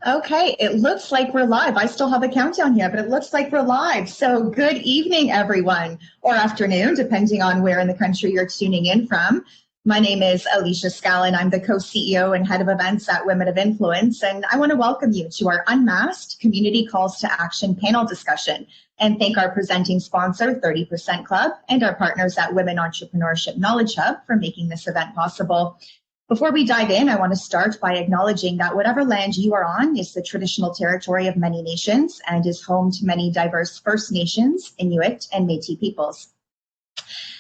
Okay, it looks like we're live. I still have a countdown here, but it looks like we're live. So good evening, everyone, or afternoon, depending on where in the country you're tuning in from. My name is Alicia Scallon. I'm the co-CEO and head of events at Women of Influence, and I want to welcome you to our Unmasked Community Calls to Action panel discussion and thank our presenting sponsor, 30% Club, and our partners at Women Entrepreneurship Knowledge Hub for making this event possible. Before we dive in, I want to start by acknowledging that whatever land you are on is the traditional territory of many nations and is home to many diverse First Nations, Inuit, and Métis peoples.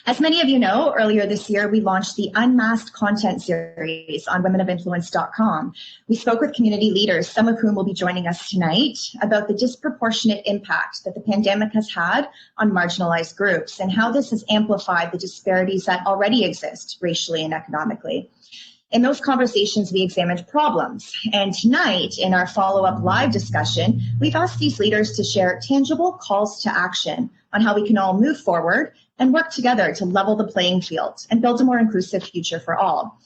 As many of you know, earlier this year, we launched the Unmasked content series on womenofinfluence.com. We spoke with community leaders, some of whom will be joining us tonight, about the disproportionate impact that the pandemic has had on marginalized groups and how this has amplified the disparities that already exist racially and economically. In those conversations, we examined problems. And tonight, in our follow-up live discussion, we've asked these leaders to share tangible calls to action on how we can all move forward and work together to level the playing field and build a more inclusive future for all.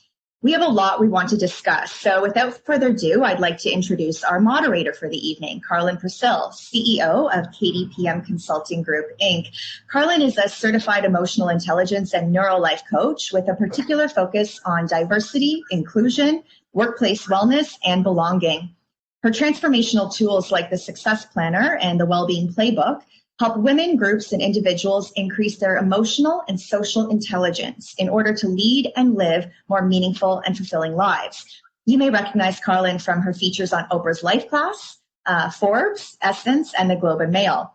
We have a lot we want to discuss. So without further ado, I'd like to introduce our moderator for the evening, Carlin Purcell, CEO of KDPM Consulting Group, Inc. Carlin is a certified emotional intelligence and neurolife coach with a particular focus on diversity, inclusion, workplace wellness, and belonging. Her transformational tools like the Success Planner and the Wellbeing Playbook help women, groups, and individuals increase their emotional and social intelligence in order to lead and live more meaningful and fulfilling lives. You may recognize Carlin from her features on Oprah's Life Class, Forbes, Essence, and the Globe and Mail.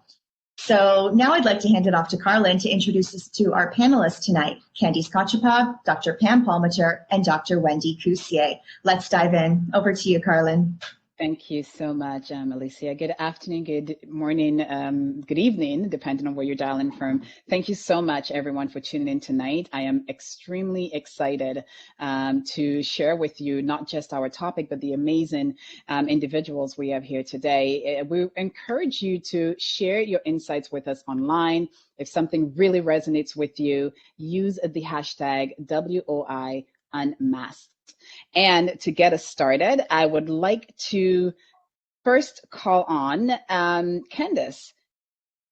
So now I'd like to hand it off to Carlin to introduce us to our panelists tonight, Candice Kochapov, Dr. Pam Palmater, and Dr. Wendy Cousier. Let's dive in. Over to you, Carlin. Thank you so much, Alicia. Good afternoon, good morning, good evening, depending on where you're dialing from. Thank you so much, everyone, for tuning in tonight. I am extremely excited to share with you not just our topic, but the amazing individuals we have here today. We encourage you to share your insights with us online. If something really resonates with you, use the hashtag WOI Unmasked. And to get us started, I would like to first call on Candice.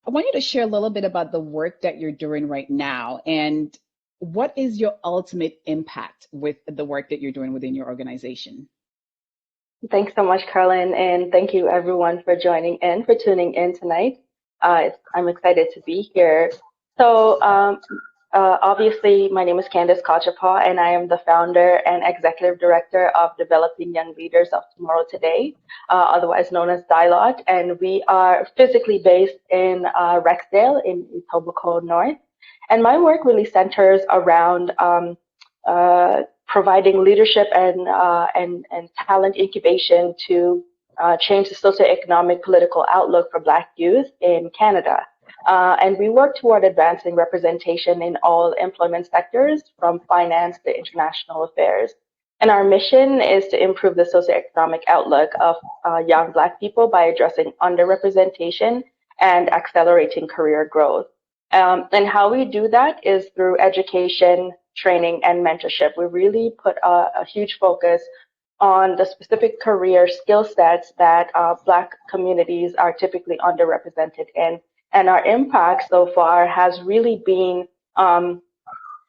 I want you to share a little bit about the work that you're doing right now and what is your ultimate impact with the work that you're doing within your organization? Thanks so much, Carlin, and thank you everyone for joining in, for tuning in tonight. I'm excited to be here. So obviously, my name is Candice Kochapov, and I am the founder and executive director of Developing Young Leaders of Tomorrow Today, otherwise known as Dialogue. And we are physically based in Rexdale in Etobicoke North. And my work really centers around providing leadership and talent incubation to change the socioeconomic political outlook for Black youth in Canada. And we work toward advancing representation in all employment sectors, from finance to international affairs. And our mission is to improve the socioeconomic outlook of young Black people by addressing underrepresentation and accelerating career growth. And how we do that is through education, training, and mentorship. We really put a huge focus on the specific career skill sets that Black communities are typically underrepresented in. And our impact so far has really been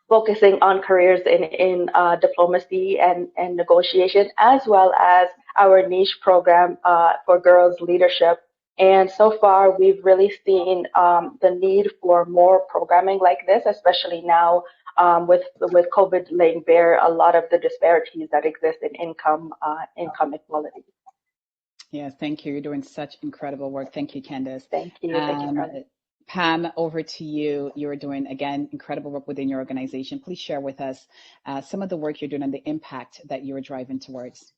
focusing on careers in diplomacy and negotiation, as well as our niche program for girls leadership. And so far, we've really seen the need for more programming like this, especially now with COVID laying bare a lot of the disparities that exist in income equality. Yes, thank you. You're doing such incredible work. Thank you, Candice. Thank you. Thank you, Pam, over to you. You're doing, again, incredible work within your organization. Please share with us some of the work you're doing and the impact that you're driving towards.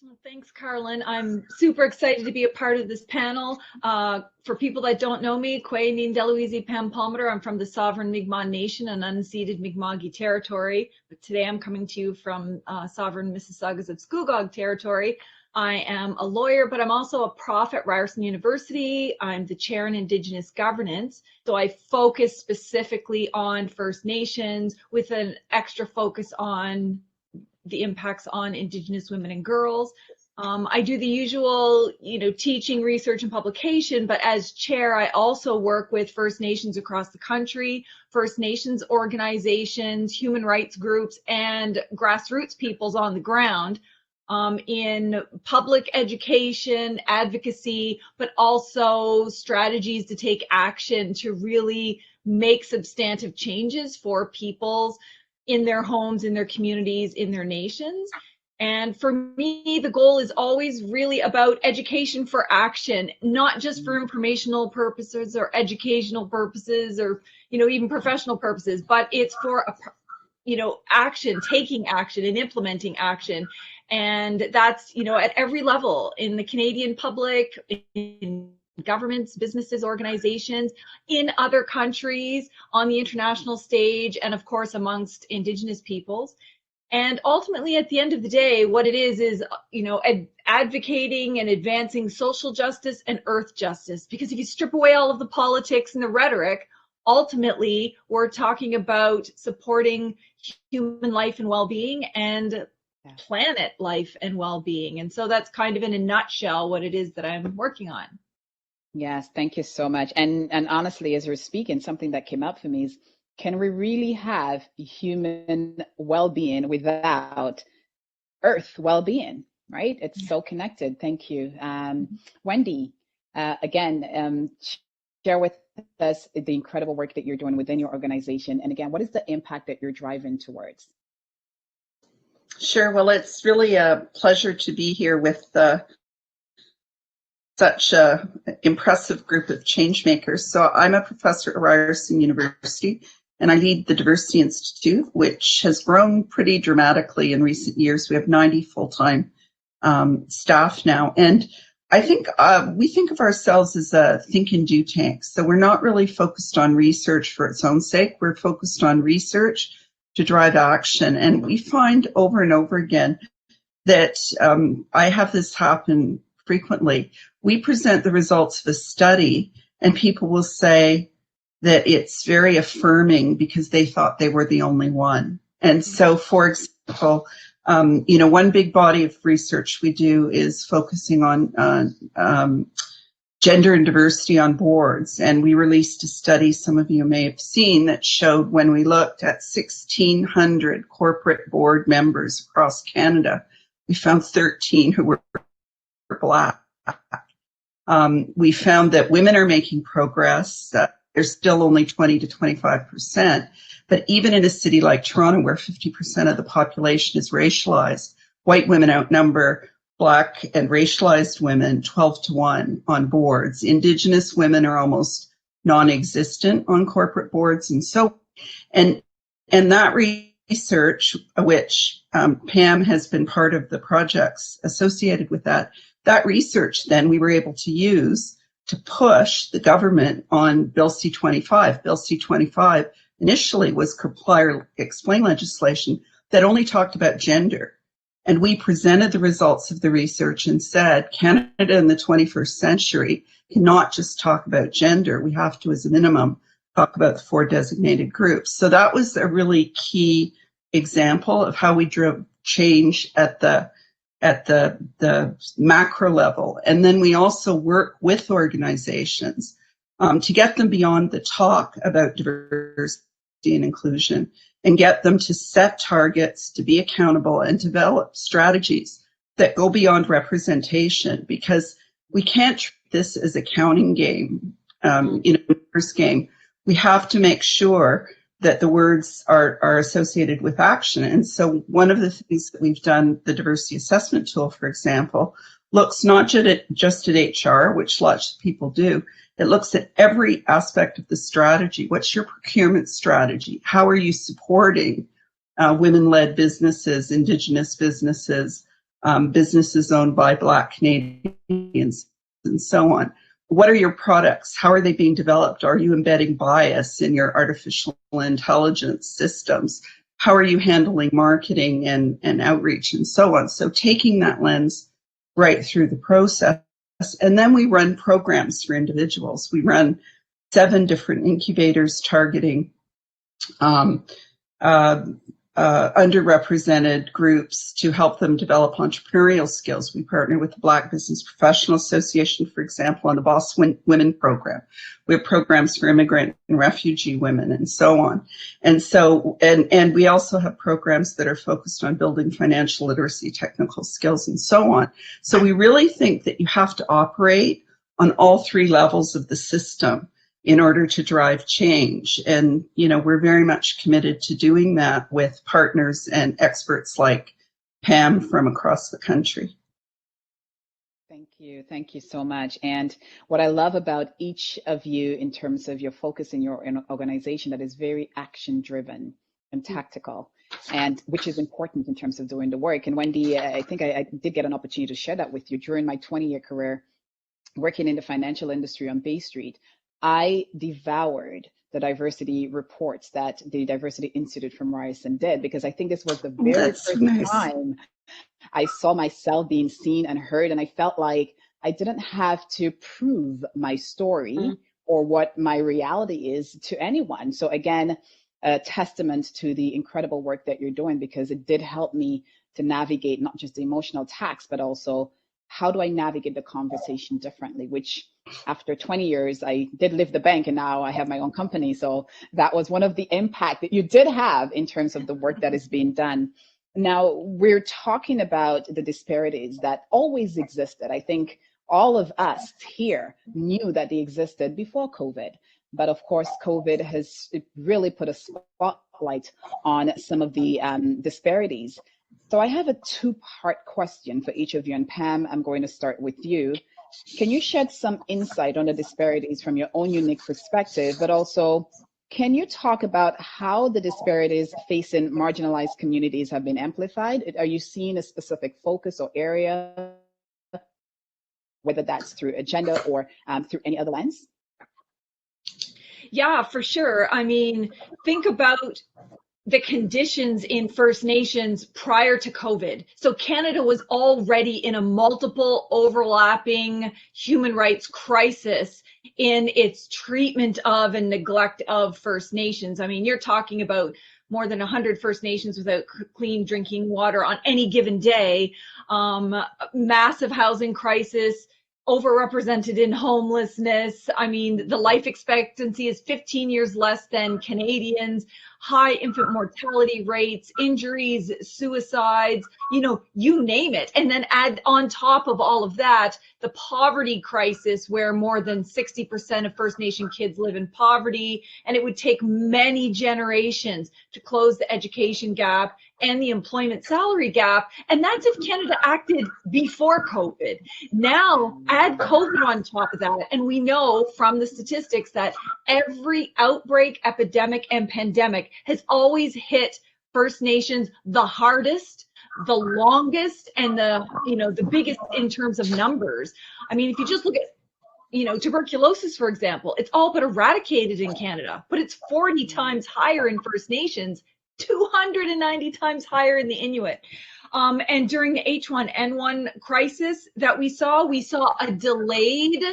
Well, thanks, Carlin. I'm super excited to be a part of this panel. For people that don't know me, Kwe Nindeluizi Pam Palmater. I'm from the sovereign Mi'kmaq Nation and unceded Mi'kmaqi territory. But today I'm coming to you from sovereign Mississaugas of Scugog territory. I am a lawyer, but I'm also a prof at Ryerson University. I'm the chair in Indigenous governance. So I focus specifically on First Nations with an extra focus on the impacts on Indigenous women and girls. I do the usual, teaching, research, and publication, but as chair, I also work with First Nations across the country, First Nations organizations, human rights groups, and grassroots peoples on the ground in public education, advocacy, but also strategies to take action to really make substantive changes for peoples in their homes, in their communities, in their nations. And for me, the goal is always really about education for action, not just for informational purposes or educational purposes or, even professional purposes, but it's for, action, taking action and implementing action. And that's, at every level in the Canadian public, in governments, businesses, organizations, in other countries, on the international stage, and of course, amongst Indigenous peoples. And ultimately, at the end of the day, what it is, advocating and advancing social justice and earth justice. Because if you strip away all of the politics and the rhetoric, ultimately, we're talking about supporting human life and well-being and planet life and well-being. And so that's kind of in a nutshell what it is that I'm working on. Yes, thank you so much. And honestly, as you're speaking, something that came up for me is, can we really have human well-being without earth well-being, right? It's so connected. Thank you. Wendy, again, share with us the incredible work that you're doing within your organization. And again, what is the impact that you're driving towards? Sure. Well, it's really a pleasure to be here with such an impressive group of change makers. So I'm a professor at Ryerson University, and I lead the Diversity Institute, which has grown pretty dramatically in recent years. We have 90 full-time staff now. And I think we think of ourselves as a think and do tank. So we're not really focused on research for its own sake. We're focused on research to drive action. And we find over and over again that I have this happen frequently. We present the results of a study, and people will say that it's very affirming because they thought they were the only one. And so, for example, one big body of research we do is focusing on gender and diversity on boards. And we released a study, some of you may have seen, that showed when we looked at 1,600 corporate board members across Canada, we found 13 who were Black. We found that women are making progress. There's still only 20 to 25%. But even in a city like Toronto, where 50% of the population is racialized, white women outnumber Black and racialized women 12-1 on boards. Indigenous women are almost non-existent on corporate boards. And that research, which Pam has been part of the projects associated with that research then we were able to use to push the government on Bill C-25. Bill C-25 initially was comply or explain legislation that only talked about gender. And we presented the results of the research and said, Canada in the 21st century cannot just talk about gender. We have to, as a minimum, talk about the 4 designated groups. So that was a really key example of how we drove change at the macro level. And then we also work with organizations to get them beyond the talk about diversity and inclusion and get them to set targets, to be accountable, and develop strategies that go beyond representation, because we can't treat this as a counting game, numbers game. We have to make sure that the words are associated with action. And so one of the things that we've done, the diversity assessment tool, for example, looks not just at HR, which lots of people do. It looks at every aspect of the strategy. What's your procurement strategy? How are you supporting women-led businesses, Indigenous businesses, businesses owned by Black Canadians, and so on? What are your products? How are they being developed? Are you embedding bias in your artificial intelligence systems? How are you handling marketing and outreach and so on? So taking that lens right through the process. And then we run programs for individuals. We run 7 different incubators targeting underrepresented groups to help them develop entrepreneurial skills. We partner with the Black Business Professional Association, for example, on the Boss Women program. We have programs for immigrant and refugee women and so on. And so, and we also have programs that are focused on building financial literacy, technical skills, and so on. So we really think that you have to operate on all three levels of the system in order to drive change. And, you know, we're very much committed to doing that with partners and experts like Pam from across the country. Thank you so much. And what I love about each of you in terms of your focus in your organization, that is very action driven and tactical, and which is important in terms of doing the work. And Wendy, I think I did get an opportunity to share that with you. During my 20-year career working in the financial industry on Bay Street, I devoured the diversity reports that the Diversity Institute from Ryerson did, because I think this was the very first time I saw myself being seen and heard, and I felt like I didn't have to prove my story or what my reality is to anyone. So again, a testament to the incredible work that you're doing, because it did help me to navigate not just the emotional tax, but also how do I navigate the conversation differently, which after 20 years, I did leave the bank and now I have my own company. So that was one of the impact that you did have in terms of the work that is being done. Now, we're talking about the disparities that always existed. I think all of us here knew that they existed before COVID. But of course, COVID has really put a spotlight on some of the disparities. So I have a two-part question for each of you. And Pam, I'm going to start with you. Can you shed some insight on the disparities from your own unique perspective, but also can you talk about how the disparities facing marginalized communities have been amplified? Are you seeing a specific focus or area, whether that's through agenda or through any other lens? Yeah, for sure. I mean, think about the conditions in First Nations prior to COVID. So Canada was already in a multiple overlapping human rights crisis in its treatment of and neglect of First Nations. I mean, you're talking about more than 100 First Nations without clean drinking water on any given day, massive housing crisis, overrepresented in homelessness. I mean, the life expectancy is 15 years less than Canadians, high infant mortality rates, injuries, suicides, you know, you name it. And then add on top of all of that, the poverty crisis, where more than 60% of First Nation kids live in poverty. And it would take many generations to close the education gap and the employment salary gap. And that's if Canada acted before COVID. Now add COVID on top of that. And we know from the statistics that every outbreak, epidemic, and pandemic has always hit First Nations the hardest, the longest, and the biggest in terms of numbers. I mean, if you just look at tuberculosis, for example, it's all but eradicated in Canada, but it's 40 times higher in First Nations, 290 times higher in the Inuit. And during the H1N1 crisis that we saw a delayed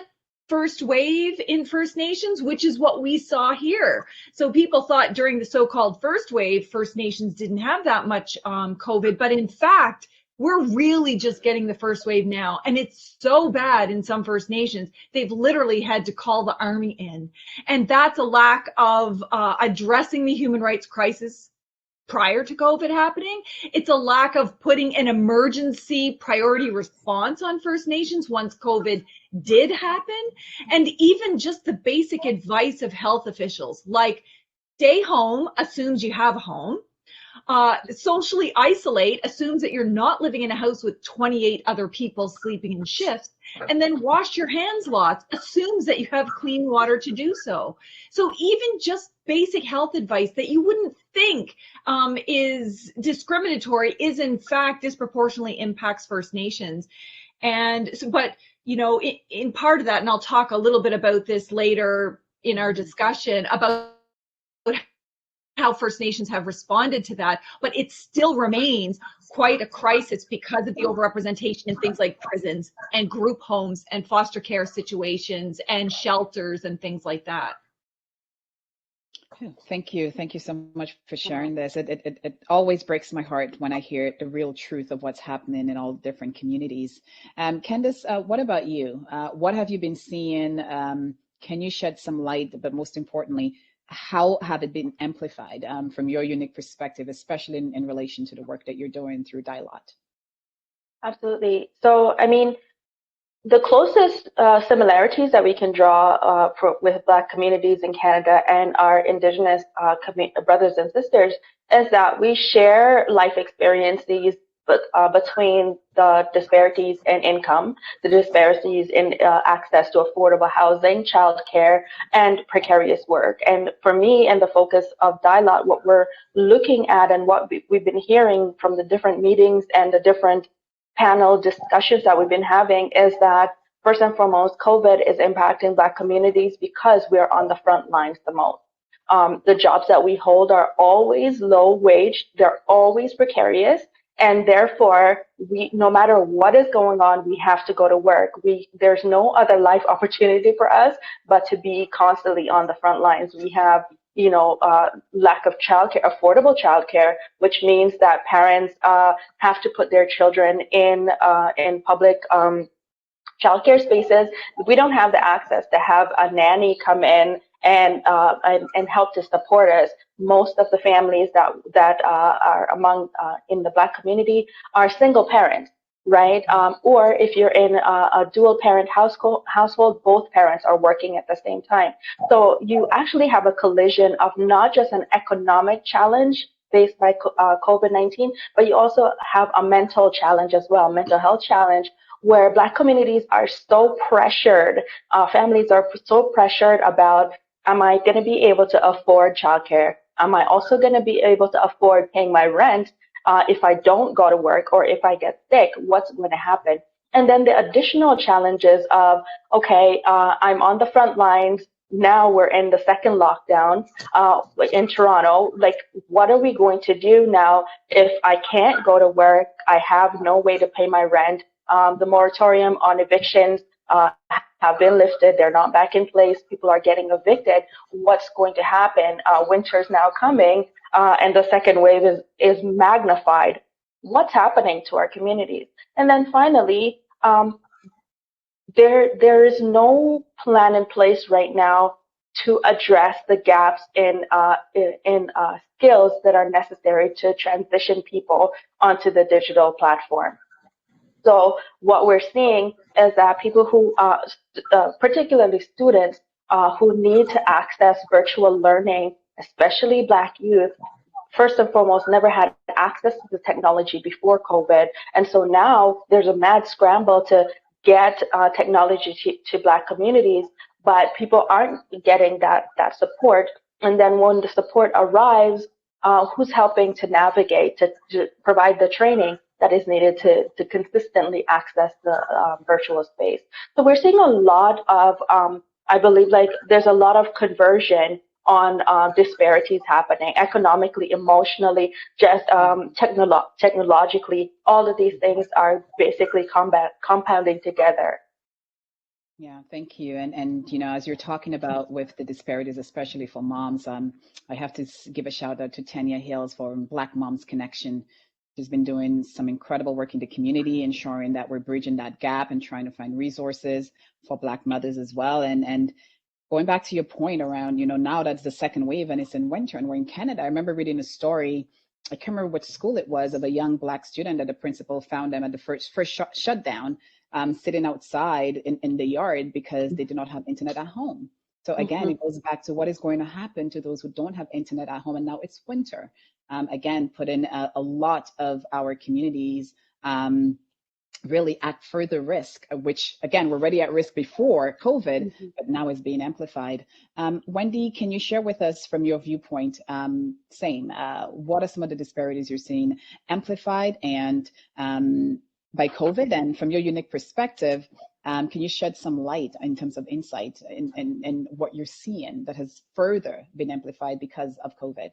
first wave in First Nations, which is what we saw here. So people thought during the so-called first wave, First Nations didn't have that much COVID, but in fact, we're really just getting the first wave now. And it's so bad in some First Nations, they've literally had to call the army in. And that's a lack of addressing the human rights crisis prior to COVID happening. It's a lack of putting an emergency priority response on First Nations once COVID did happen. And even just the basic advice of health officials, like stay home assumes you have a home. Socially isolate assumes that you're not living in a house with 28 other people sleeping in shifts, and then wash your hands lots assumes that you have clean water to do so. So even just basic health advice that you wouldn't think is discriminatory is in fact disproportionately impacts First Nations. And so, but in part of that, and I'll talk a little bit about this later in our discussion about how First Nations have responded to that, but it still remains quite a crisis because of the overrepresentation in things like prisons and group homes and foster care situations and shelters and things like that. Thank you. Thank you so much for sharing this. It always breaks my heart when I hear the real truth of what's happening in all different communities. Candace, what about you? What have you been seeing? Can you shed some light, but most importantly, how have it been amplified from your unique perspective, especially in relation to the work that you're doing through Dialot? Absolutely. So, I mean, the closest similarities that we can draw with Black communities in Canada and our Indigenous brothers and sisters is that we share life experiences between the disparities in income, the disparities in access to affordable housing, childcare, and precarious work. And for me, and the focus of Dialot, what we're looking at and what we've been hearing from the different meetings and the different panel discussions that we've been having is that first and foremost, COVID is impacting Black communities because we're on the front lines the most. The jobs that we hold are always low wage, they're always precarious, and therefore, no matter what is going on, we have to go to work. There's no other life opportunity for us but to be constantly on the front lines. We have lack of childcare, affordable childcare, which means that parents have to put their children in public childcare spaces. We don't have the access to have a nanny come in and help to support us. Most of the families that are among in the Black community are single parents, right? Or if you're in a dual parent household, both parents are working at the same time. So you actually have a collision of not just an economic challenge faced by COVID-19, but you also have a mental challenge as well, mental health challenge, where Black communities are so pressured, families are so pressured about, am I going to be able to afford childcare? Am I also going to be able to afford paying my rent? If I don't go to work or if I get sick, what's going to happen? And then the additional challenges of, okay, I'm on the front lines. Now we're in the second lockdown in Toronto. Like, what are we going to do now if I can't go to work? I have no way to pay my rent. The moratorium on evictions have been lifted. They're not back in place. People are getting evicted. What's going to happen? Winter's now coming, and the second wave is magnified. What's happening to our communities? And then finally, there is no plan in place right now to address the gaps in skills that are necessary to transition people onto the digital platform. So what we're seeing is that people who, particularly students who need to access virtual learning, especially Black youth, first and foremost, never had access to the technology before COVID. And so now there's a mad scramble to get technology to Black communities, but people aren't getting that support. And then when the support arrives, who's helping to navigate, to provide the training that is needed to consistently access the virtual space? So we're seeing a lot of, I believe, like there's a lot of conversion on disparities happening economically, emotionally, just technologically. All of these things are basically compounding together. Yeah, thank you. And as you're talking about with the disparities, especially for moms, I have to give a shout out to Tanya Hills for Black Moms Connection. She's been doing some incredible work in the community, ensuring that we're bridging that gap and trying to find resources for Black mothers as well. And going back to your point around, now that's the second wave and it's in winter and we're in Canada. I remember reading a story, I can't remember what school it was, of a young Black student that the principal found them at the first shutdown, sitting outside in the yard because they did not have internet at home. So again, it goes back to what is going to happen to those who don't have internet at home. And now it's winter. Again, put in a lot of our communities really at further risk, which again, we're already at risk before COVID, but now is being amplified. Wendy, can you share with us from your viewpoint, what are some of the disparities you're seeing amplified and by COVID? And from your unique perspective, can you shed some light in terms of insight in what you're seeing that has further been amplified because of COVID?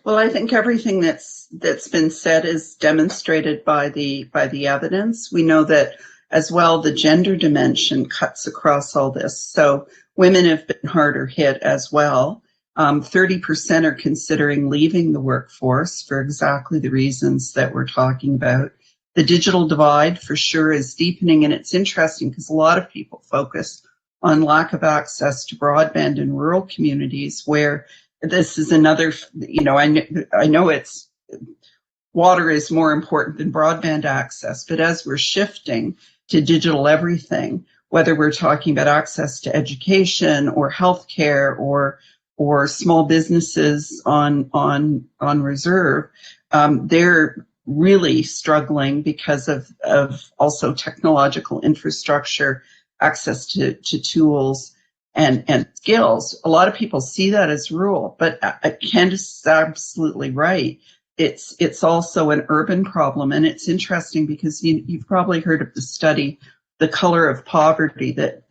Well, I think everything that's been said is demonstrated by the evidence. We know that as well the gender dimension cuts across all this. So women have been harder hit as well. 30% are considering leaving the workforce for exactly the reasons that we're talking about. The digital divide for sure is deepening, and it's interesting because a lot of people focus on lack of access to broadband in rural communities, where this is another, I know it's water is more important than broadband access, but as we're shifting to digital everything, whether we're talking about access to education or healthcare or small businesses on reserve, they're really struggling because of also technological infrastructure, access to tools and skills. A lot of people see that as rural, but Candace is absolutely right. It's also an urban problem, and it's interesting because you've probably heard of the study, The Color of Poverty, that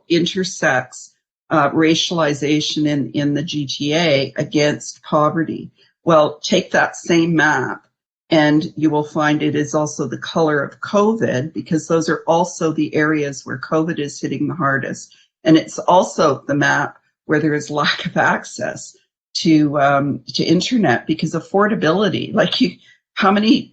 intersects racialization in the GTA against poverty. Well, take that same map and you will find it is also the color of COVID, because those are also the areas where COVID is hitting the hardest. And it's also the map where there is lack of access to internet, because affordability, like how many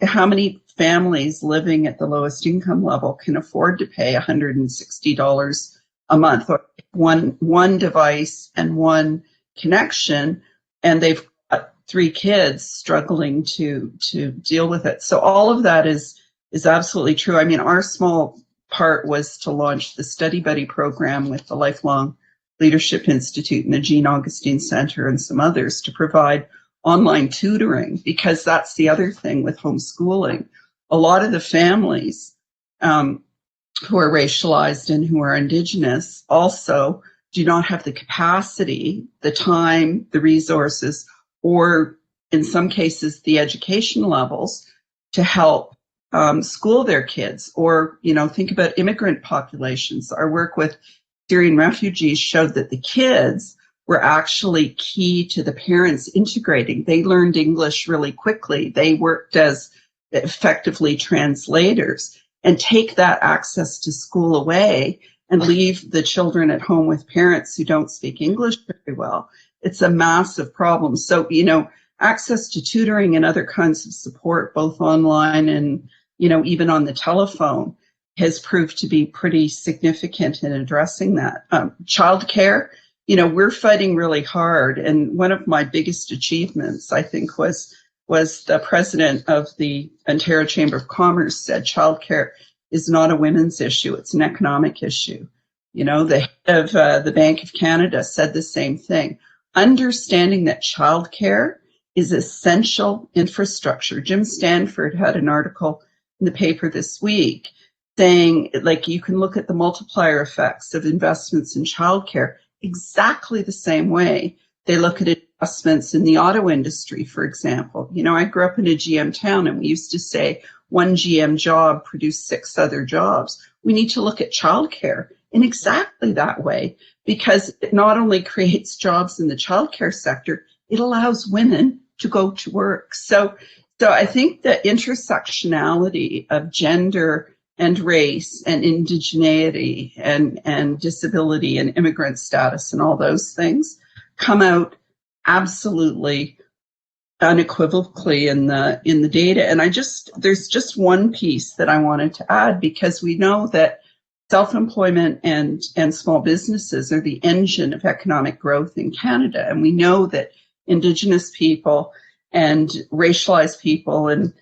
families living at the lowest income level can afford to pay $160 a month, or one device and one connection, and they've got 3 kids struggling to deal with it. So all of that is absolutely true. I mean, our small part was to launch the Study Buddy program with the Lifelong Leadership Institute and the Jean Augustine Center and some others to provide online tutoring, because that's the other thing with homeschooling. A lot of the families who are racialized and who are Indigenous also do not have the capacity, the time, the resources, or in some cases the education levels to help school their kids. Or, think about immigrant populations. Our work with Syrian refugees showed that the kids were actually key to the parents integrating. They learned English really quickly. They worked as effectively translators, and take that access to school away and leave the children at home with parents who don't speak English very well. It's a massive problem. So, access to tutoring and other kinds of support, both online and, even on the telephone, has proved to be pretty significant in addressing that. Childcare, we're fighting really hard. And one of my biggest achievements, I think, was the president of the Ontario Chamber of Commerce said childcare is not a women's issue, it's an economic issue. The head of the Bank of Canada said the same thing. Understanding that childcare is essential infrastructure. Jim Stanford had an article in the paper this week saying, like, you can look at the multiplier effects of investments in childcare exactly the same way they look at investments in the auto industry, for example. I grew up in a GM town, and we used to say one GM job produced 6 other jobs. We need to look at childcare in exactly that way, because it not only creates jobs in the childcare sector, it allows women to go to work. So I think the intersectionality of gender and race and indigeneity and disability and immigrant status and all those things come out absolutely unequivocally in the data. And there's just one piece that I wanted to add, because we know that self-employment and small businesses are the engine of economic growth in Canada. And we know that Indigenous people and racialized people and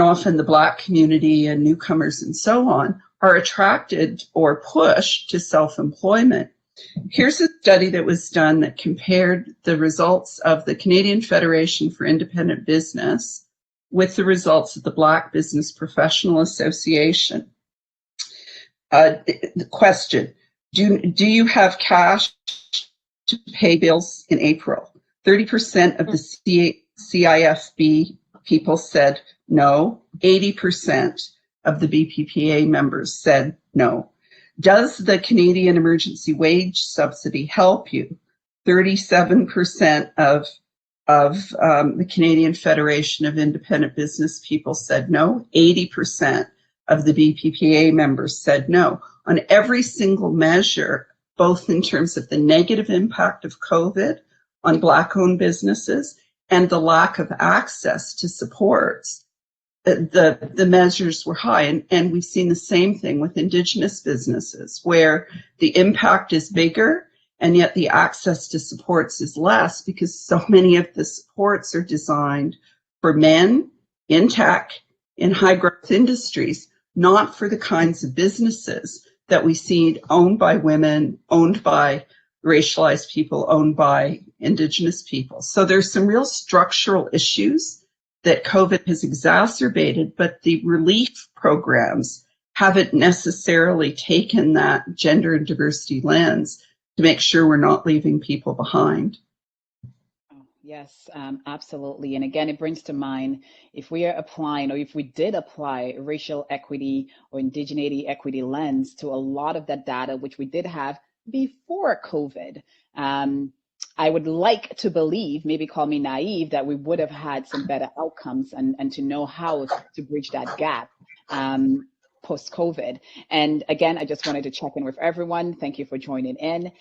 often the Black community and newcomers and so on are attracted or pushed to self-employment. Here's a study that was done that compared the results of the Canadian Federation for Independent Business with the results of the Black Business Professional Association. The question, do you have cash to pay bills in April? 30% of the CIFB people said no. 80% of the BPPA members said no. Does the Canadian Emergency Wage Subsidy help you? 37% of the Canadian Federation of Independent Business people said no. 80% of the BPPA members said no. On every single measure, both in terms of the negative impact of COVID on Black-owned businesses and the lack of access to supports, the measures were high. And we've seen the same thing with Indigenous businesses, where the impact is bigger and yet the access to supports is less, because so many of the supports are designed for men in tech, in high growth industries, not for the kinds of businesses that we see owned by women, owned by racialized people, owned by Indigenous people. So there's some real structural issues that COVID has exacerbated, but the relief programs haven't necessarily taken that gender and diversity lens to make sure we're not leaving people behind. Yes, absolutely. And again, it brings to mind, if we are applying, or if we did apply racial equity or indigeneity equity lens to a lot of that data, which we did have before COVID, I would like to believe, maybe call me naive, that we would have had some better outcomes and to know how to bridge that gap post-COVID. And again, I just wanted to check in with everyone. Thank you for joining in.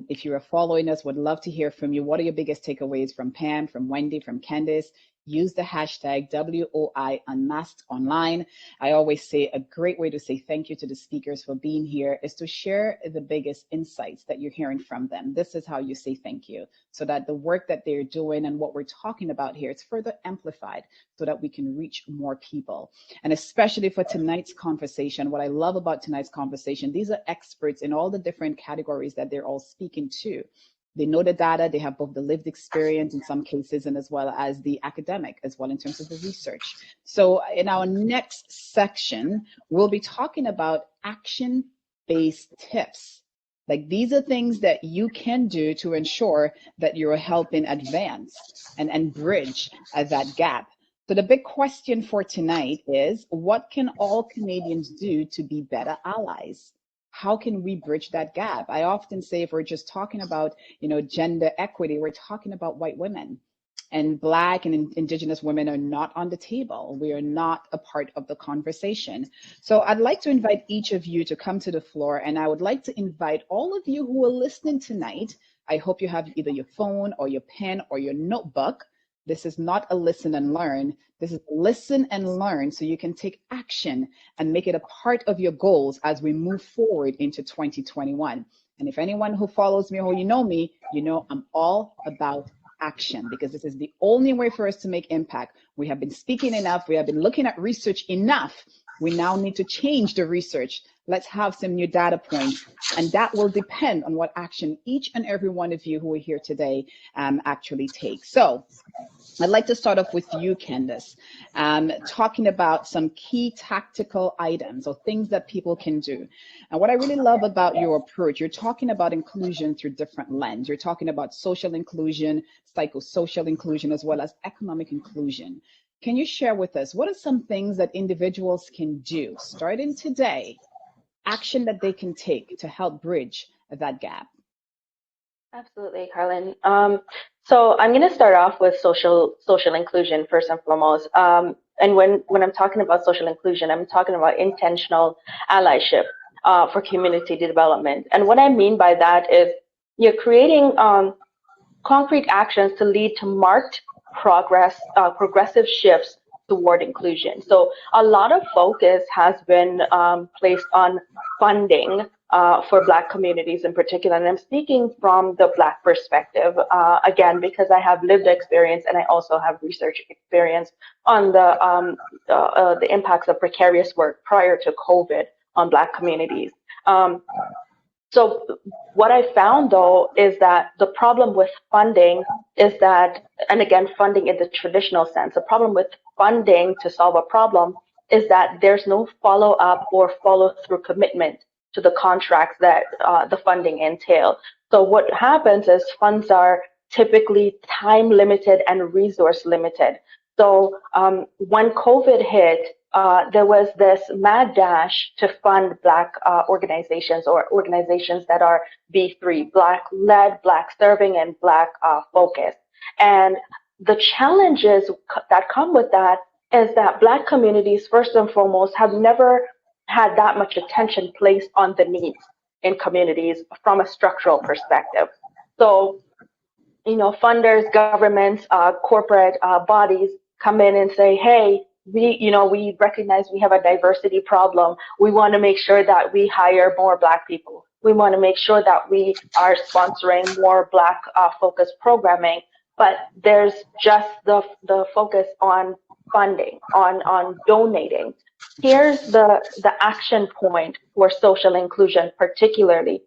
If you are following us, would love to hear from you. What are your biggest takeaways from Pam, from Wendy, from Candice? Use the hashtag WOI Unmasked online. I always say a great way to say thank you to the speakers for being here is to share the biggest insights that you're hearing from them. This is how you say thank you, so that the work that they're doing and what we're talking about here is further amplified so that we can reach more people. And especially for tonight's conversation, what I love about tonight's conversation, these are experts in all the different categories that they're all speaking to. They know the data, they have both the lived experience in some cases and as well as the academic as well in terms of the research. So in our next section, we'll be talking about action-based tips. Like, these are things that you can do to ensure that you're helping advance and bridge that gap. So the big question for tonight is, what can all Canadians do to be better allies? How can we bridge that gap? I often say, if we're just talking about, gender equity, we're talking about white women, and Black and Indigenous women are not on the table. We are not a part of the conversation. So I'd like to invite each of you to come to the floor, and I would like to invite all of you who are listening tonight. I hope you have either your phone or your pen or your notebook. This is not a listen and learn. This is listen and learn so you can take action and make it a part of your goals as we move forward into 2021. And if anyone who follows me or you know me, you know I'm all about action, because this is the only way for us to make impact. We have been speaking enough. We have been looking at research enough. We now need to change the research. Let's have some new data points, and that will depend on what action each and every one of you who are here today actually take. So I'd like to start off with you, Candice, talking about some key tactical items or things that people can do. And what I really love about your approach, you're talking about inclusion through different lenses. You're talking about social inclusion, psychosocial inclusion, as well as economic inclusion. Can you share with us, what are some things that individuals can do starting today, action that they can take to help bridge that gap? Absolutely, Carlin. So I'm going to start off with social inclusion first and foremost. And when I'm talking about social inclusion, I'm talking about intentional allyship for community development. And what I mean by that is you're creating concrete actions to lead to marked progressive shifts toward inclusion. So a lot of focus has been placed on funding for Black communities in particular. And I'm speaking from the Black perspective, again, because I have lived experience and I also have research experience on the impacts of precarious work prior to COVID on Black communities. So what I found, though, is that the problem with funding is that, and again, funding in the traditional sense, the problem with funding to solve a problem is that there's no follow-up or follow-through commitment to the contracts that the funding entail. So what happens is funds are typically time-limited and resource-limited. So when COVID hit, there was this mad dash to fund Black organizations or organizations that are B3, Black-led, Black-serving, and Black-focused. And the challenges that come with that is that Black communities, first and foremost, have never had that much attention placed on the needs in communities from a structural perspective. So funders, governments, corporate bodies come in and say, hey, we recognize we have a diversity problem. We want to make sure that we hire more Black people. We want to make sure that we are sponsoring more Black focused programming. But there's just the focus on funding, on donating. Here's the action point for social inclusion, particularly,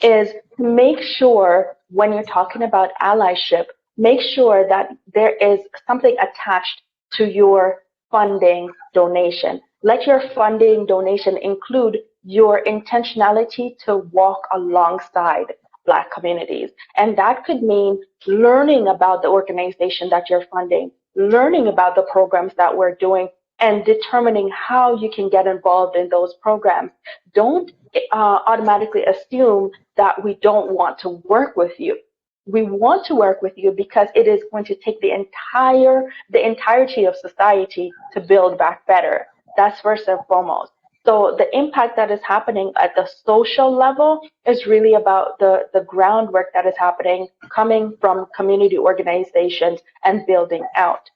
is to make sure when you're talking about allyship, make sure that there is something attached to your funding donation. Let your funding donation include your intentionality to walk alongside Black communities. And that could mean learning about the organization that you're funding, learning about the programs that we're doing, and determining how you can get involved in those programs. Don't automatically assume that we don't want to work with you. We want to work with you because it is going to take the entirety of society to build back better. That's first and foremost. So the impact that is happening at the social level is really about the groundwork that is happening, coming from community organizations and building out.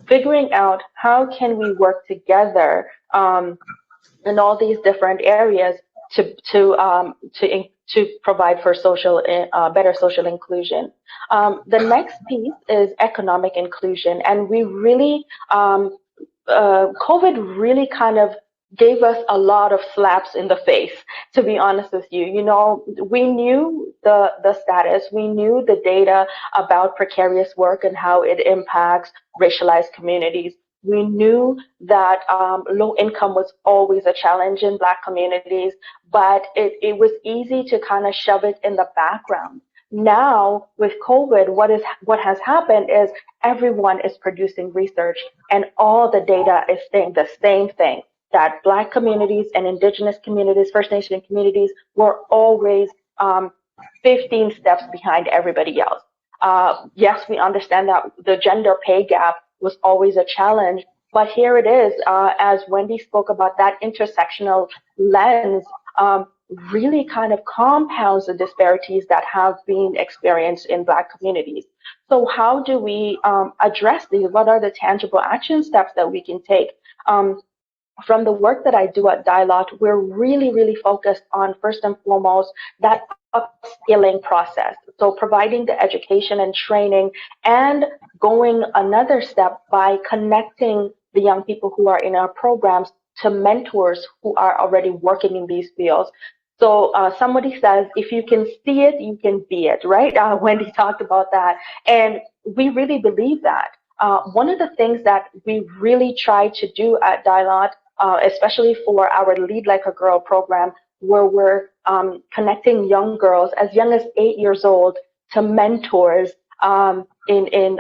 Figuring out how can we work together in all these different areas to provide for better social inclusion. The next piece is economic inclusion, and we really COVID really kind of gave us a lot of slaps in the face, to be honest with you. We knew the status, we knew the data about precarious work and how it impacts racialized communities. We knew that low income was always a challenge in Black communities, but it was easy to kind of shove it in the background. Now, with COVID, what has happened is everyone is producing research, and all the data is saying the same thing, that Black communities and Indigenous communities, First Nation communities were always 15 steps behind everybody else. Yes, we understand that the gender pay gap was always a challenge, but here it is, as Wendy spoke about, that intersectional lens really kind of compounds the disparities that have been experienced in Black communities. So how do we address these? What are the tangible action steps that we can take? From the work that I do at Dialot, we're really, really focused on, first and foremost, that upskilling process. So providing the education and training, and going another step by connecting the young people who are in our programs to mentors who are already working in these fields. So somebody says, if you can see it, you can be it, right? Wendy talked about that. And we really believe that. One of the things that we really try to do at Dialot, especially for our Lead Like a Girl program, where we're connecting young girls as young as 8 years old to mentors in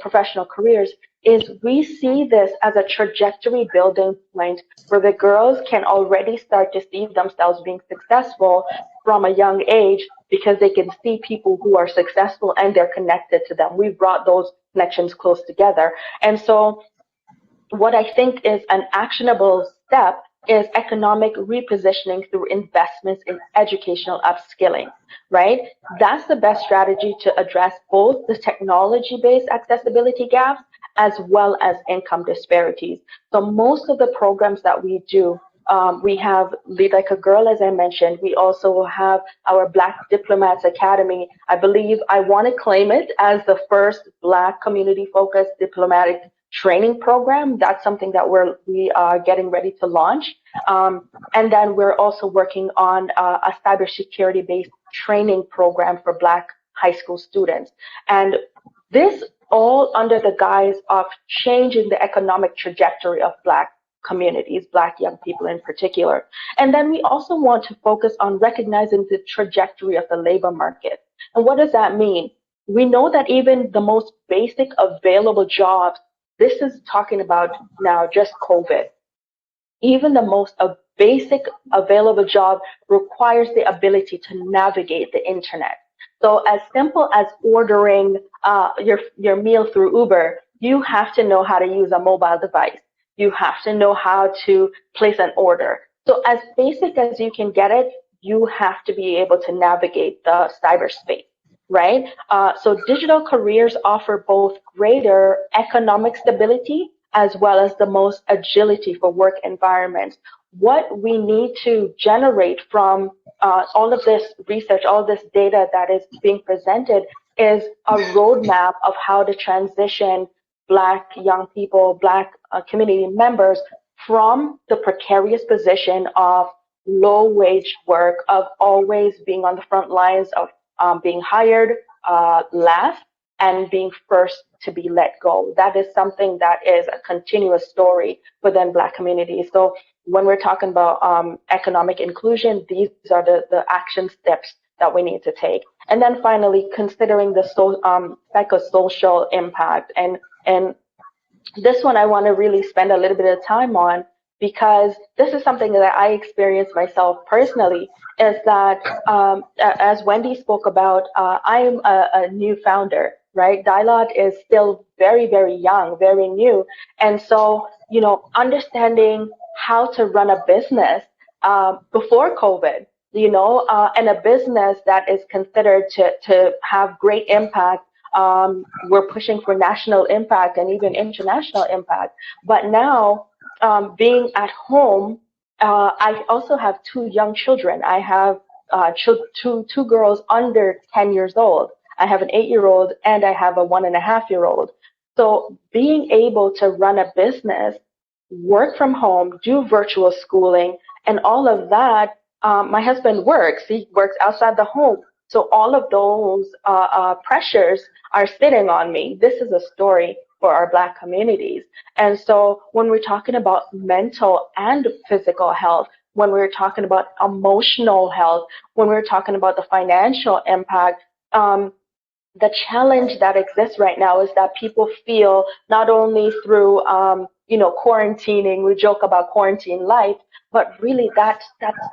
professional careers, is we see this as a trajectory building point where the girls can already start to see themselves being successful from a young age, because they can see people who are successful and they're connected to them. We've brought those connections close together. And so what I think is an actionable step is economic repositioning through investments in educational upskilling, right? That's the best strategy to address both the technology-based accessibility gaps as well as income disparities. So most of the programs that we do, we have Lead Like a Girl, as I mentioned. We also have our Black Diplomats Academy. I believe I want to claim it as the first Black community-focused diplomatic training program. That's something that we are getting ready to launch. And then we're also working on a cybersecurity-based training program for Black high school students. And this all under the guise of changing the economic trajectory of Black communities, Black young people in particular. And then we also want to focus on recognizing the trajectory of the labor market. And what does that mean? We know that even the most basic available jobs, this is talking about now just COVID, even the most basic available job requires the ability to navigate the internet. So as simple as ordering your meal through Uber, you have to know how to use a mobile device. You have to know how to place an order. So as basic as you can get it, you have to be able to navigate the cyberspace. right? So digital careers offer both greater economic stability as well as the most agility for work environments. What we need to generate from all of this research, all this data that is being presented is a roadmap of how to transition Black young people, Black community members from the precarious position of low wage work, of always being on the front lines of being hired last and being first to be let go. That is something that is a continuous story within Black communities. So when we're talking about economic inclusion, these are the action steps that we need to take. And then finally, considering the psychosocial impact. And this one I want to really spend a little bit of time on, because this is something that I experienced myself personally, is that as Wendy spoke about, I'm a new founder, right? Dialogue is still very, very young, very new. And so, you know, understanding how to run a business before COVID, you know, and a business that is considered to have great impact. We're pushing for national impact and even international impact. But now, being at home, I also have two young children. I have two girls under 10 years old. I have an 8-year-old and I have a 1.5-year-old. So being able to run a business, work from home, do virtual schooling, and all of that, my husband works. He works outside the home. So all of those pressures are sitting on me. This is a story for our Black communities. And so when we're talking about mental and physical health, when we're talking about emotional health, when we're talking about the financial impact, the challenge that exists right now is that people feel not only through, you know, quarantining, we joke about quarantine life, but really that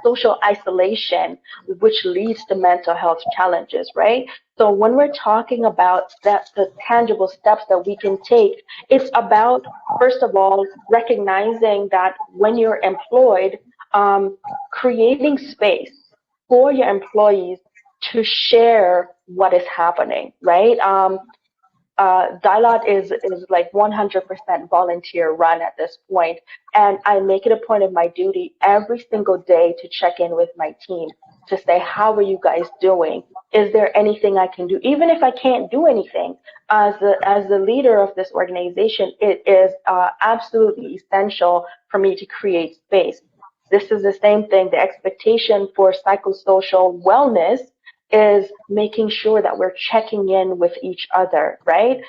social isolation, which leads to mental health challenges, right? So when we're talking about that, the tangible steps that we can take, it's about, first of all, recognizing that when you're employed, creating space for your employees to share what is happening, right? Dialogue is like 100% volunteer run at this point, and I make it a point of my duty every single day to check in with my team to say, how are you guys doing? Is there anything I can do? Even if I can't do anything, as the leader of this organization, it is absolutely essential for me to create space. This is the same thing. The expectation for psychosocial wellness is making sure that we're checking in with each other, right?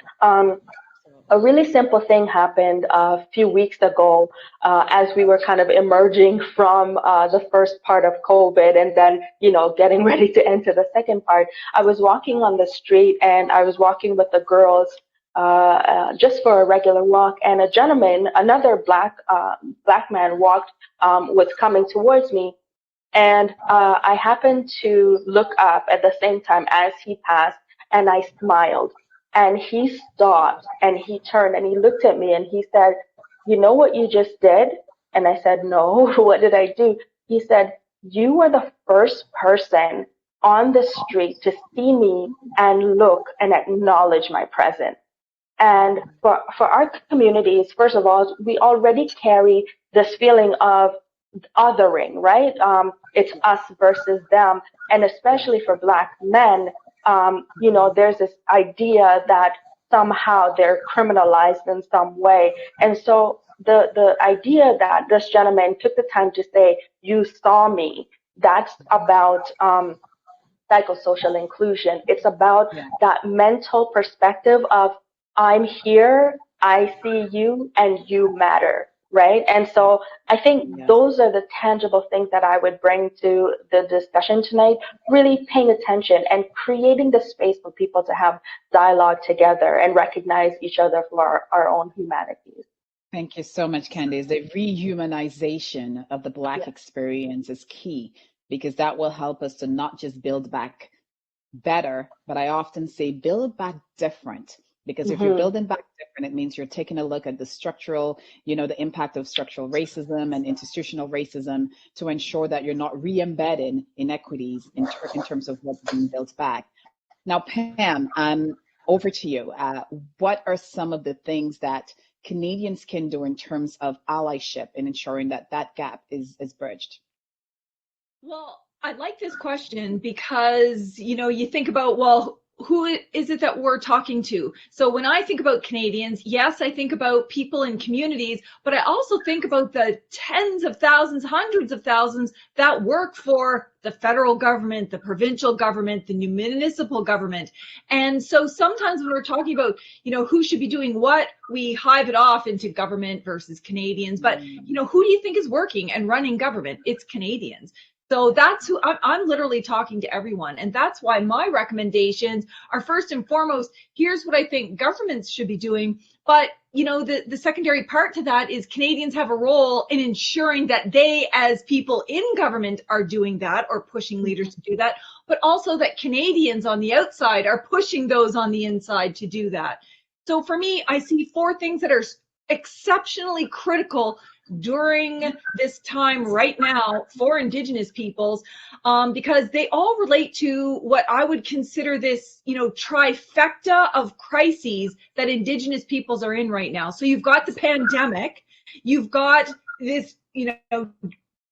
A really simple thing happened a few weeks ago as we were kind of emerging from the first part of COVID and then, you know, getting ready to enter the second part. I was walking on the street and I was walking with the girls just for a regular walk, and a gentleman, another black man was coming towards me. And I happened to look up at the same time as he passed, and I smiled. And he stopped, and he turned, and he looked at me, and he said, "You know what you just did?" And I said, "No, what did I do?" He said, "You were the first person on the street to see me and look and acknowledge my presence." And for our communities, first of all, we already carry this feeling of othering, right? It's us versus them. And especially for Black men, you know, there's this idea that somehow they're criminalized in some way. And so the idea that this gentleman took the time to say, "You saw me," that's about psychosocial inclusion. It's about that mental perspective of, I'm here, I see you, and you matter, right? And so I think those are the tangible things that I would bring to the discussion tonight, really paying attention and creating the space for people to have dialogue together and recognize each other for our own humanities. Thank you so much, Candice. The rehumanization of the Black experience is key, because that will help us to not just build back better, but I often say build back different. Because if you're building back different, it means you're taking a look at the structural, you know, the impact of structural racism and institutional racism to ensure that you're not re-embedding inequities in terms of what's being built back. Now, Pam, over to you. What are some of the things that Canadians can do in terms of allyship in ensuring that that gap is bridged? Well, I like this question because, you think about, well, who is it that we're talking to? So when I think about Canadians, yes, I think about people in communities, but I also think about the tens of thousands, hundreds of thousands that work for the federal government, the provincial government, the municipal government. And so sometimes when we're talking about, who should be doing what, we hive it off into government versus Canadians. But, who do you think is working and running government? It's Canadians. So that's who I'm literally talking to everyone. And that's why my recommendations are first and foremost, here's what I think governments should be doing. But, the secondary part to that is Canadians have a role in ensuring that they, as people in government, are doing that or pushing leaders to do that, but also that Canadians on the outside are pushing those on the inside to do that. So for me, I see 4 things that are exceptionally critical during this time right now for Indigenous peoples, because they all relate to what I would consider this, trifecta of crises that Indigenous peoples are in right now. So you've got the pandemic, you've got this,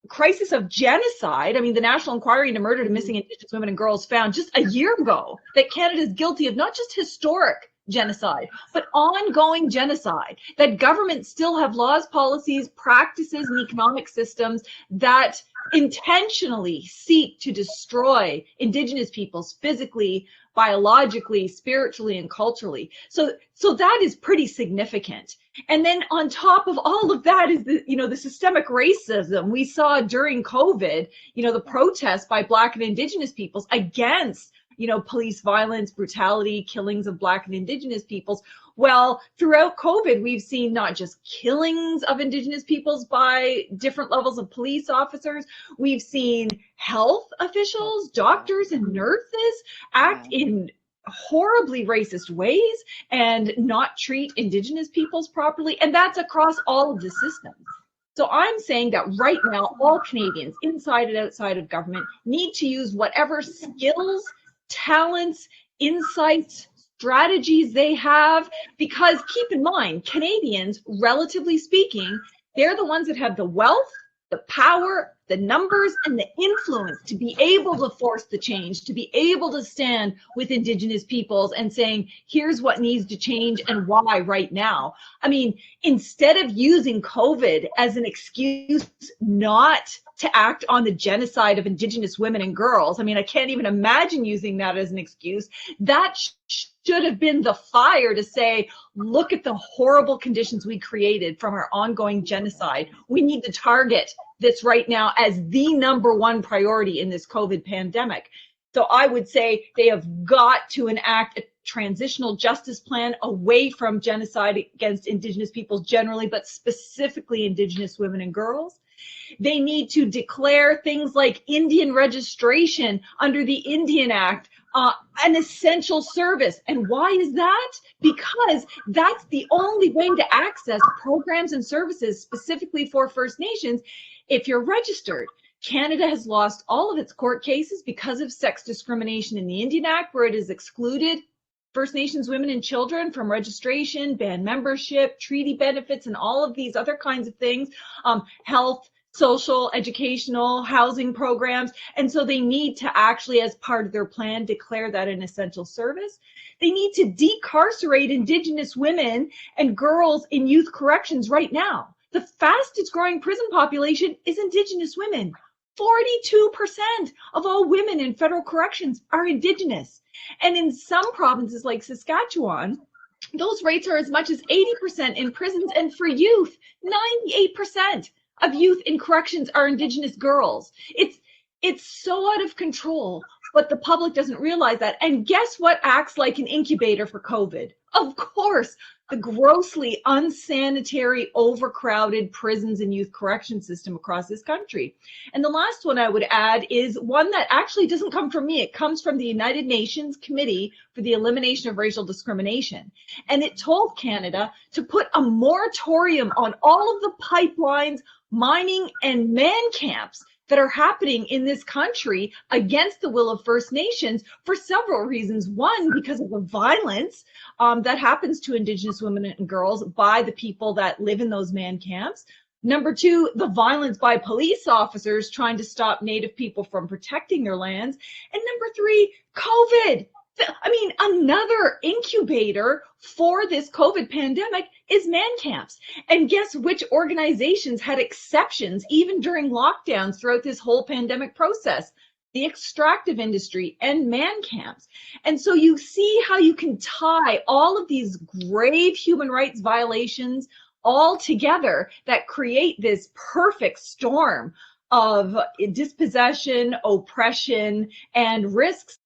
crisis of genocide. I mean, the National Inquiry into Murdered and Missing Indigenous Women and Girls found just a year ago that Canada is guilty of not just historic genocide, but ongoing genocide, that governments still have laws, policies, practices, and economic systems that intentionally seek to destroy Indigenous peoples physically, biologically, spiritually, and culturally. So that is pretty significant. And then on top of all of that is the systemic racism we saw during COVID, the protests by Black and Indigenous peoples against police violence, brutality, killings of Black and Indigenous peoples. Well, throughout COVID, we've seen not just killings of Indigenous peoples by different levels of police officers, we've seen health officials, doctors and nurses act in horribly racist ways and not treat Indigenous peoples properly. And that's across all of the systems. So I'm saying that right now, all Canadians, inside and outside of government, need to use whatever skills, talents, insights, strategies they have, because keep in mind, Canadians, relatively speaking, they're the ones that have the wealth, the power, the numbers, and the influence to be able to force the change, to be able to stand with Indigenous peoples and saying, here's what needs to change and why right now. I mean, instead of using COVID as an excuse not to act on the genocide of Indigenous women and girls, I mean, I can't even imagine using that as an excuse. That should have been the fire to say, look at the horrible conditions we created from our ongoing genocide. We need to target this right now as the #1 priority in this COVID pandemic. So I would say they have got to enact a transitional justice plan away from genocide against Indigenous peoples generally, but specifically Indigenous women and girls. They need to declare things like Indian registration under the Indian Act an essential service. And why is that? Because that's the only way to access programs and services specifically for First Nations if you're registered. Canada has lost all of its court cases because of sex discrimination in the Indian Act, where it has excluded First Nations women and children from registration, banned membership, treaty benefits, and all of these other kinds of things, health, social, educational, housing programs. And so they need to actually, as part of their plan, declare that an essential service. They need to decarcerate Indigenous women and girls in youth corrections right now. The fastest growing prison population is Indigenous women. 42% of all women in federal corrections are Indigenous. And in some provinces like Saskatchewan, those rates are as much as 80% in prisons. And for youth, 98% of youth in corrections are Indigenous girls. It's so out of control, but the public doesn't realize that. And guess what acts like an incubator for COVID? Of course, the grossly unsanitary, overcrowded prisons and youth correction system across this country. And the last one I would add is one that actually doesn't come from me. It comes from the United Nations Committee for the Elimination of Racial Discrimination. And it told Canada to put a moratorium on all of the pipelines, mining, and man camps that are happening in this country against the will of First Nations for several reasons. One, because of the violence that happens to Indigenous women and girls by the people that live in those man camps. Number two, the violence by police officers trying to stop Native people from protecting their lands. And number three, COVID. I mean, another incubator for this COVID pandemic is man camps. And guess which organizations had exceptions even during lockdowns throughout this whole pandemic process? The extractive industry and man camps. And so you see how you can tie all of these grave human rights violations all together that create this perfect storm of dispossession, oppression, and risks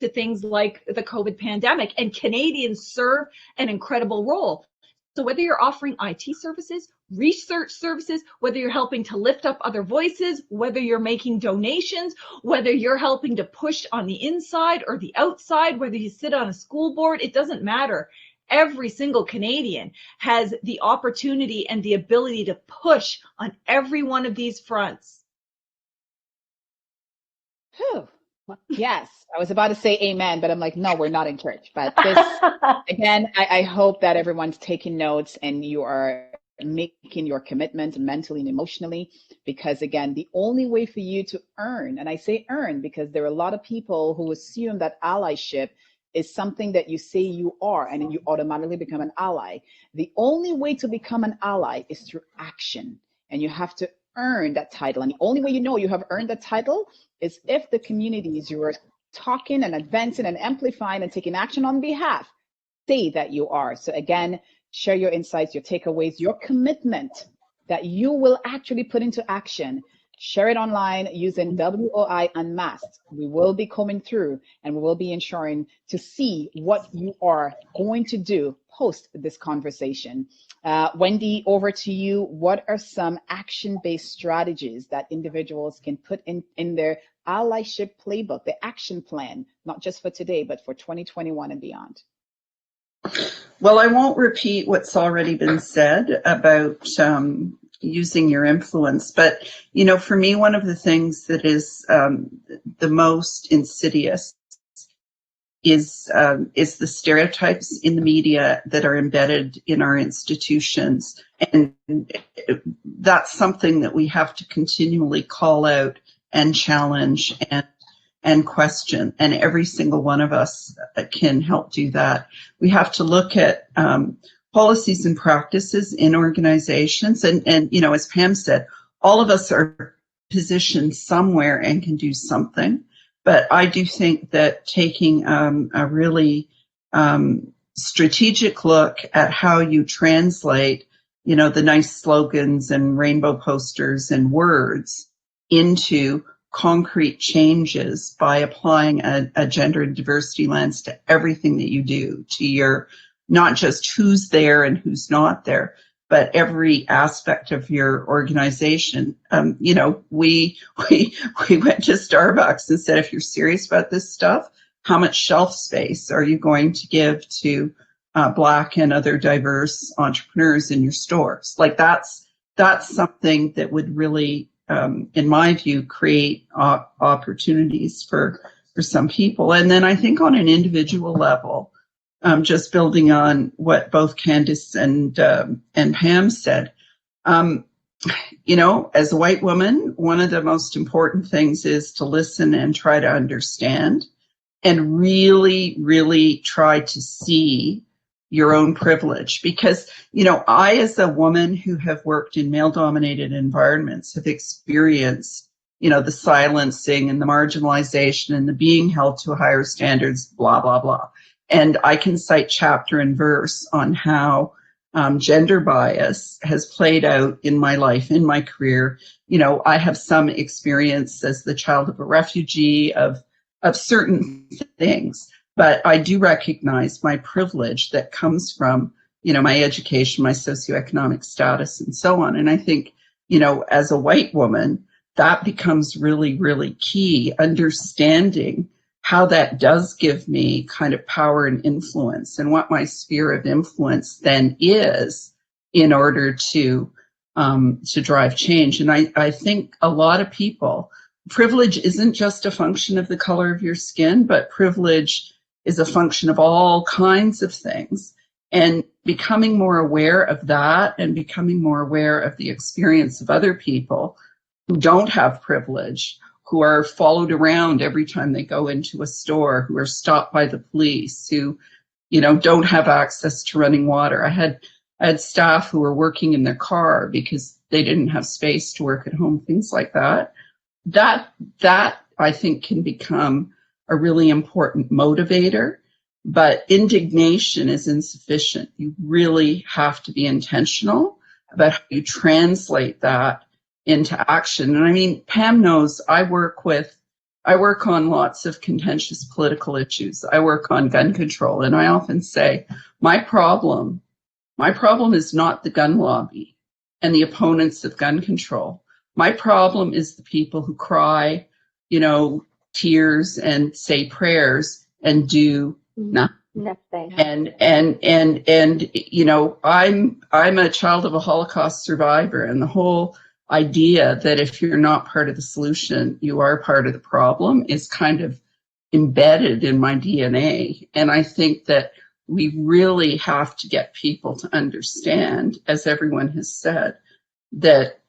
to things like the COVID pandemic. And Canadians serve an incredible role. So whether you're offering IT services, research services, whether you're helping to lift up other voices, whether you're making donations, whether you're helping to push on the inside or the outside, whether you sit on a school board, it doesn't matter. Every single Canadian has the opportunity and the ability to push on every one of these fronts. Whew. Yes, I was about to say amen, but I'm like, no, we're not in church. But this, again, I hope that everyone's taking notes and you are making your commitment mentally and emotionally, because again, the only way for you to earn, and I say earn because there are a lot of people who assume that allyship is something that you say you are and then you automatically become an ally. The only way to become an ally is through action, and you have to earn that title. And the only way you know you have earned that title is if the communities you are talking and advancing and amplifying and taking action on behalf say that you are. So again, share your insights, your takeaways, your commitment that you will actually put into action. Share it online using WOI Unmasked. We will be coming through and we will be ensuring to see what you are going to do post this conversation. Wendy, over to you. What are some action-based strategies that individuals can put in their allyship playbook, the action plan, not just for today, but for 2021 and beyond? Well, I won't repeat what's already been said about using your influence, but you know, for me, one of the things that is the most insidious is the stereotypes in the media that are embedded in our institutions, and that's something that we have to continually call out and challenge and question, and every single one of us can help do that. We have to look at policies and practices in organizations, and you know, as Pam said, all of us are positioned somewhere and can do something. But I do think that taking a really strategic look at how you translate, you know, the nice slogans and rainbow posters and words into concrete changes by applying a gender and diversity lens to everything that you do, to your, not just who's there and who's not there, but every aspect of your organization. You know, we went to Starbucks and said, if you're serious about this stuff, how much shelf space are you going to give to Black and other diverse entrepreneurs in your stores? Like that's something that would really, in my view, create opportunities for some people. And then I think on an individual level, just building on what both Candice and Pam said, you know, as a white woman, one of the most important things is to listen and try to understand and really, really try to see your own privilege. Because, you know, I, as a woman who have worked in male-dominated environments, have experienced, you know, the silencing and the marginalization and the being held to higher standards, blah, blah, blah. And I can cite chapter and verse on how gender bias has played out in my life, in my career. You know, I have some experience as the child of a refugee of certain things, but I do recognize my privilege that comes from, you know, my education, my socioeconomic status, and so on. And I think, you know, as a white woman, that becomes really, really key, understanding how that does give me kind of power and influence, and what my sphere of influence then is in order to to drive change. And I think a lot of people, privilege isn't just a function of the color of your skin, but privilege is a function of all kinds of things. And becoming more aware of that and becoming more aware of the experience of other people who don't have privilege, who are followed around every time they go into a store, who are stopped by the police, who, don't have access to running water. I had staff who were working in their car because they didn't have space to work at home, things like that. That I think can become a really important motivator, but indignation is insufficient. You really have to be intentional about how you translate that into action. And I mean, Pam knows I work on lots of contentious political issues. I work on gun control, and I often say, my problem is not the gun lobby and the opponents of gun control. My problem is the people who cry, tears and say prayers and do nothing. And I'm a child of a Holocaust survivor, and the whole idea that if you're not part of the solution, you are part of the problem is kind of embedded in my DNA. And I think that we really have to get people to understand, as everyone has said, that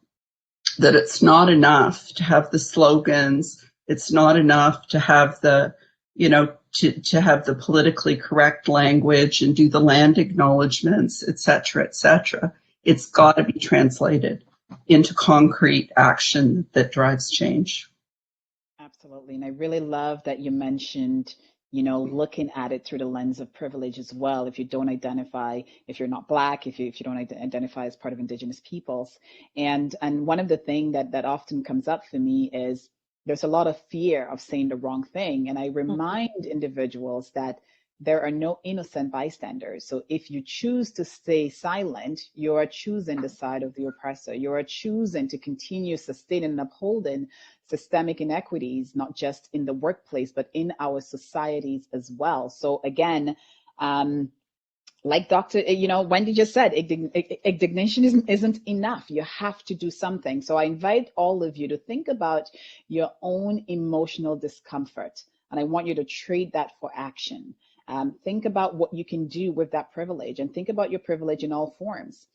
it's not enough to have the slogans. It's not enough to have the, to have the politically correct language and do the land acknowledgements, et cetera, et cetera. It's got to be translated into concrete action that drives change. Absolutely. And I really love that you mentioned, looking at it through the lens of privilege as well. If you don't identify, if you're not Black, if you don't identify as part of Indigenous peoples. And one of the things that often comes up for me is there's a lot of fear of saying the wrong thing. And I remind individuals that there are no innocent bystanders. So if you choose to stay silent, you are choosing the side of the oppressor. You are choosing to continue sustaining and upholding systemic inequities, not just in the workplace, but in our societies as well. So again, like Dr. Wendy just said, indignation isn't enough. You have to do something. So I invite all of you to think about your own emotional discomfort. And I want you to trade that for action. Think about what you can do with that privilege, and think about your privilege in all forms.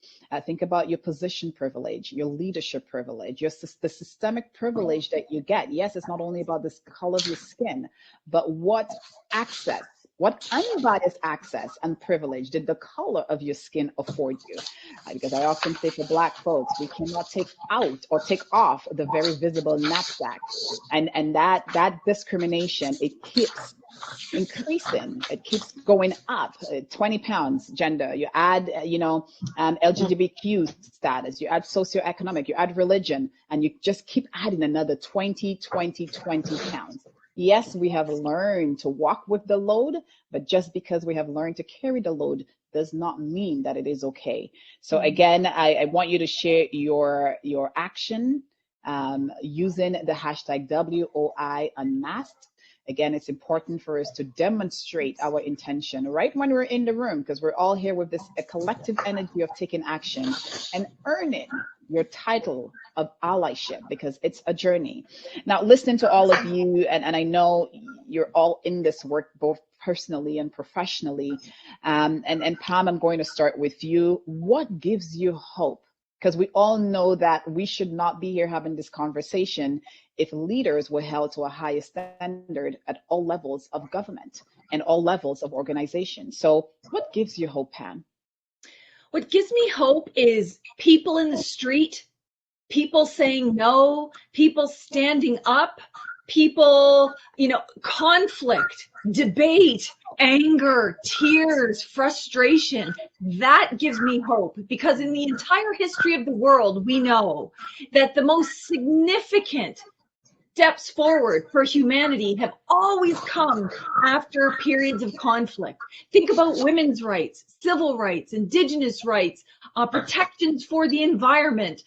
Think about your position privilege, your leadership privilege, the systemic privilege that you get. Yes, it's not only about the color of your skin, but what access, what unbiased access and privilege did the color of your skin afford you? Because I often say for Black folks, we cannot take out or take off the very visible knapsack. And that discrimination, it keeps increasing. It keeps going up. 20 pounds gender. You add, LGBTQ status. You add socioeconomic. You add religion, and you just keep adding another 20 pounds. Yes, we have learned to walk with the load, but just because we have learned to carry the load does not mean that it is okay. So again, I want you to share your action using the hashtag WOI Unmasked. Again, it's important for us to demonstrate our intention right when we're in the room, because we're all here with a collective energy of taking action and earning your title of allyship, because it's a journey. Now, listening to all of you, and I know you're all in this work, both personally and professionally. And Pam, I'm going to start with you. What gives you hope? Because we all know that we should not be here having this conversation if leaders were held to a higher standard at all levels of government and all levels of organization. So what gives you hope, Pam? What gives me hope is people in the street, people saying no, people standing up, people, conflict, debate, anger, tears, frustration. That gives me hope, because in the entire history of the world, we know that the most significant steps forward for humanity have always come after periods of conflict. Think about women's rights, civil rights, indigenous rights, protections for the environment,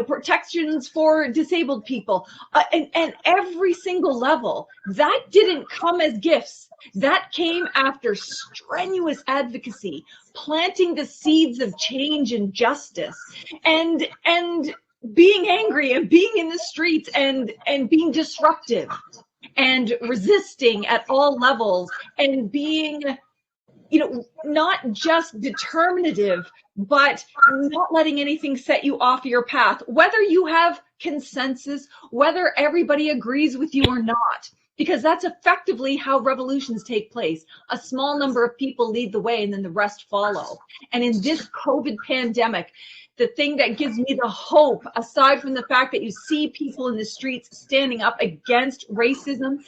protections for disabled people, and every single level. That didn't come as gifts. That came after strenuous advocacy, planting the seeds of change and justice, and being angry and being in the streets and being disruptive and resisting at all levels and being, you know, not just determinative, but not letting anything set you off your path, whether you have consensus, whether everybody agrees with you or not, because that's effectively how revolutions take place. A small number of people lead the way and then the rest follow. And in this COVID pandemic, the thing that gives me the hope, aside from the fact that you see people in the streets standing up against racism,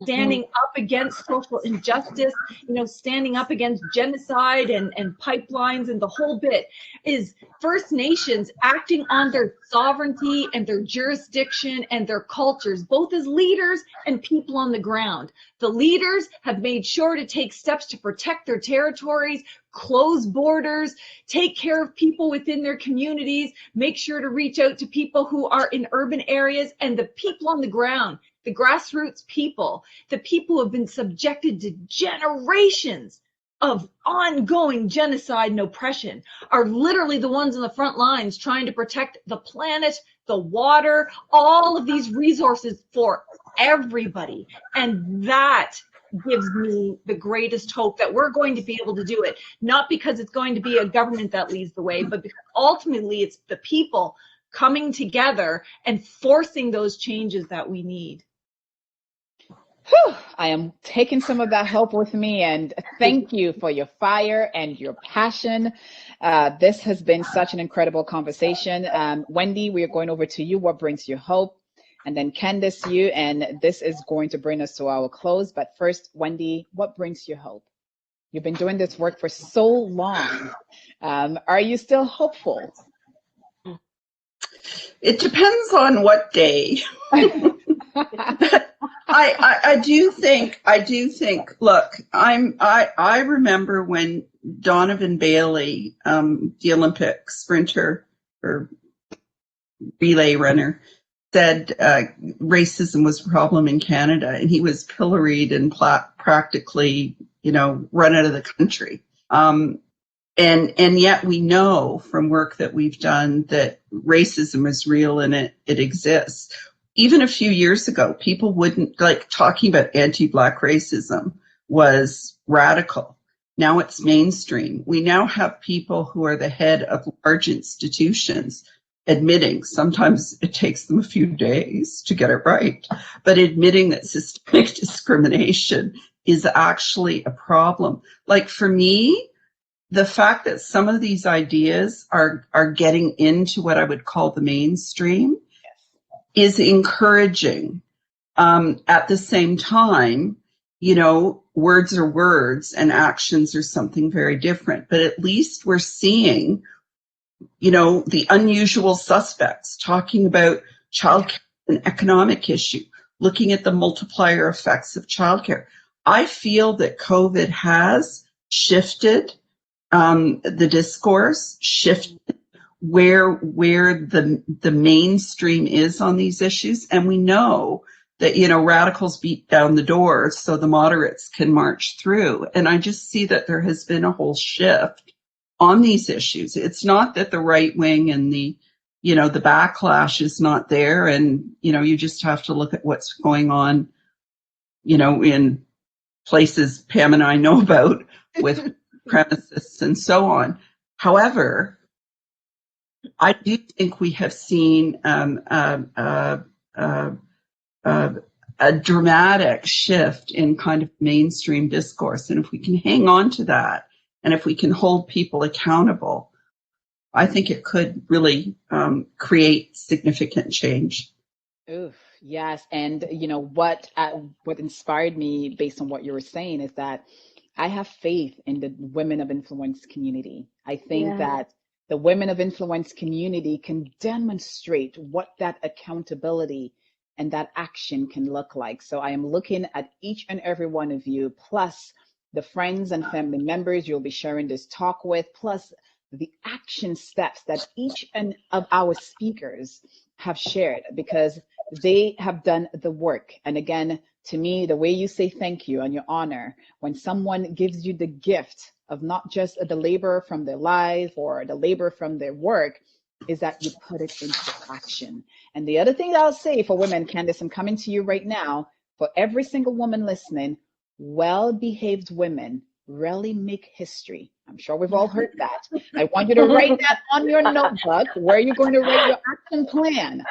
standing up against social injustice, you know, standing up against genocide and pipelines and the whole bit, is First Nations acting on their sovereignty and their jurisdiction and their cultures, both as leaders and people on the ground. The leaders have made sure to take steps to protect their territories, close borders, take care of people within their communities, make sure to reach out to people who are in urban areas, and the people on the ground, the grassroots people, the people who have been subjected to generations of ongoing genocide and oppression, are literally the ones on the front lines trying to protect the planet, the water, all of these resources for everybody. And that gives me the greatest hope that we're going to be able to do it, not because it's going to be a government that leads the way, but because ultimately it's the people coming together and forcing those changes that we need. Whew, I am taking some of that hope with me, and thank you for your fire and your passion. This has been such an incredible conversation. Wendy, we are going over to you. What brings you hope? And then Candace, you, and this is going to bring us to our close. But first, Wendy, what brings you hope? You've been doing this work for so long. Are you still hopeful? It depends on what day. I do think, look, I remember when Donovan Bailey, the Olympic sprinter or relay runner, said racism was a problem in Canada, and he was pilloried and practically, you know, run out of the country. And yet we know from work that we've done that racism is real and it exists. Even a few years ago, people wouldn't, like, talking about anti-Black racism was radical. Now it's mainstream. We now have people who are the head of large institutions admitting, sometimes it takes them a few days to get it right, but admitting that systemic discrimination is actually a problem. Like, for me, the fact that some of these ideas are getting into what I would call the mainstream is encouraging. At the same time, you know, words are words and actions are something very different. But at least we're seeing, you know, the unusual suspects talking about childcare, an economic issue, looking at the multiplier effects of childcare. I feel that COVID has shifted the discourse, shifted where the mainstream is on these issues. And we know that, you know, radicals beat down the door so the moderates can march through. And I just see that there has been a whole shift on these issues. It's not that the right wing and the, you know, the backlash is not there. And, you know, you just have to look at what's going on, you know, in places Pam and I know about with premises and so on. However, I do think we have seen a dramatic shift in kind of mainstream discourse. And if we can hang on to that, and if we can hold people accountable, I think it could really create significant change. Oof, yes. And you know what inspired me based on what you were saying is that I have faith in the women of influence community. I think that the women of influence community can demonstrate what that accountability and that action can look like. So I am looking at each and every one of you, plus the friends and family members you'll be sharing this talk with, plus the action steps that each and of our speakers have shared, because they have done the work. And again, to me, the way you say thank you and your honor, when someone gives you the gift of not just the labor from their life or the labor from their work, is that you put it into action. And the other thing that I'll say for women, Candace, I'm coming to you right now, for every single woman listening, well-behaved women really make history. I'm sure we've all heard that. I want you to write that on your notebook where you're going to write your action plan.